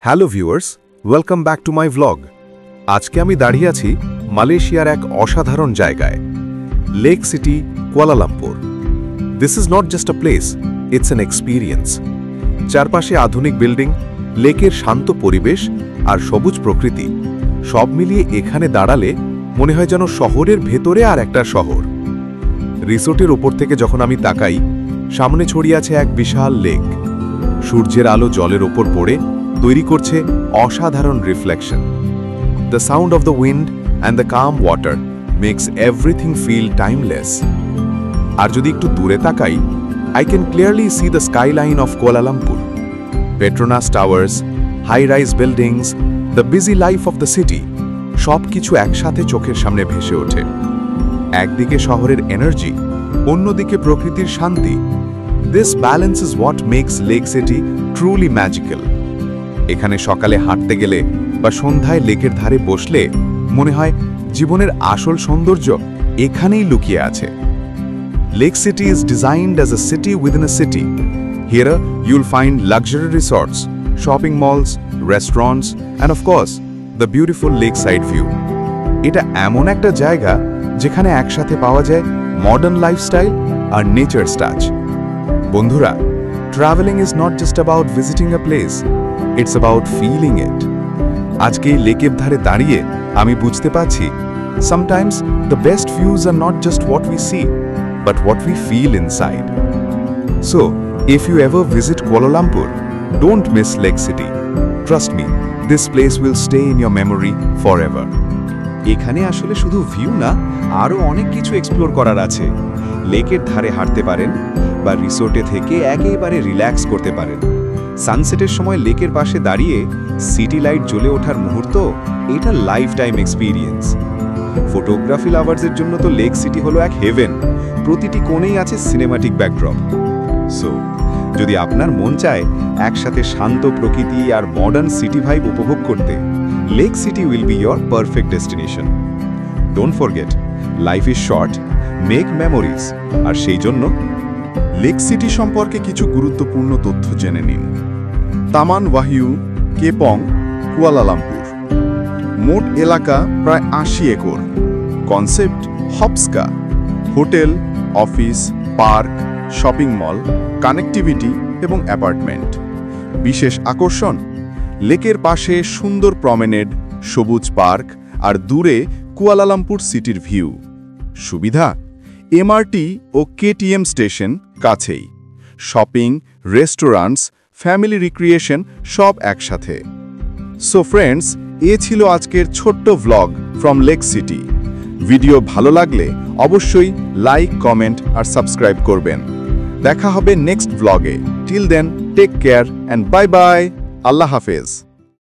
Hello viewers, welcome back to my vlog. আজকে আমি দাঁড়িয়ে আছি মালয়েশিয়ার এক অসাধারণ জায়গায়, lake city, Kuala Lumpur. This is not just a place, it's an experience. চারপাশে আধুনিক বিল্ডিং, লেকের শান্ত পরিবেশ আর সবুজ প্রকৃতি, সব মিলিয়ে এখানে দাঁড়ালে মনে হয় যেন শহরের ভেতরে আর একটা শহর। রিসোর্টের ওপর থেকে যখন আমি তাকাই, সামনে ছড়িয়ে আছে এক বিশাল লেক। সূর্যের আলো জলের ওপর পড়ে তৈরি করছে অসাধারণ reflection. The sound of the wind and the calm water makes everything feel timeless. আর যদি একটু দূরে তাকাই, I can clearly see the skyline of Kuala Lumpur, Petronas Towers, high rise buildings, the busy life of the city, সব কিছু একসাথে চোখের সামনে ভেসে ওঠে। একদিকে শহরের এনার্জি, অন্যদিকে প্রকৃতির শান্তি। This balance is what makes Lake City truly magical. এখানে সকালে হাঁটতে গেলে বা সন্ধ্যায় লেকের ধারে বসলে মনে হয় জীবনের আসল সৌন্দর্য এখানেই লুকিয়ে আছে। Lake city is designed as a city within a city. Here you'll find luxury resorts, shopping malls, restaurants, and of course, the beautiful lakeside view. এটা এমন একটা জায়গা যেখানে একসাথে পাওয়া যায় মডার্ন লাইফস্টাইল আর নেচারস টাচ। বন্ধুরা, travelling is not just about visiting a place, it's about feeling it. আজকে এই লেকের ধারে দাঁড়িয়ে আমি বুঝতে পারছি, sometimes the best views are not just what we see, but what we feel inside. So if you ever visit Kuala Lumpur, don't miss Lake City. Trust me, this place will stay in your memory forever. এখানে আসলে শুধু view না, আরও অনেক কিছু explore করার আছে। লেকের ধারে হাঁটতে পারেন বা রিসোর্টে থেকে একেবারে রিল্যাক্স করতে পারেন। সানসেটের সময় লেকের পাশে দাঁড়িয়ে সিটি লাইট জ্বলে ওঠার মুহূর্ত, এটা লাইফ টাইম এক্সপিরিয়েন্স। ফটোগ্রাফি লাভার্সের জন্য তো লেক সিটি হলো এক হেভেন। প্রতিটি কোণেই আছে সিনেমাটিক ব্যাকড্রপ। সো যদি আপনার মন চায় একসাথে শান্ত প্রকৃতি আর মডার্ন সিটি ভাইব উপভোগ করতে, lake city will be your perfect destination. Don't forget, life is short, make memories. আর সেই জন্য লেক সিটি সম্পর্কে কিছু গুরুত্বপূর্ণ তথ্য জেনে নিন। তামান ওয়াহিউ, কেপং, কুয়ালালামপুর। মোট এলাকা প্রায় ৮০ একর। কনসেপ্ট হপস্কা, hotel, office, park, shopping mall, connectivity এবং অ্যাপার্টমেন্ট। বিশেষ আকর্ষণ, লেকের পাশে সুন্দর প্রমেনেড, সবুজ পার্ক আর দূরে কুয়ালালামপুর সিটির ভিউ। সুবিধা, এমআরটি ও কেটিএম স্টেশন কাছেই। শপিং, রেস্টুরেন্টস, ফ্যামিলি রিক্রিয়েশন সব একসাথে। সো ফ্রেন্ডস, এ ছিল আজকের ছোট্ট vlog from lake city. Video ভালো লাগলে অবশ্যই লাইক, কমেন্ট আর সাবস্ক্রাইব করবেন। দেখা হবে নেক্সট ভ্লগে। Till then, take care and bye bye. আল্লাহ হাফেজ।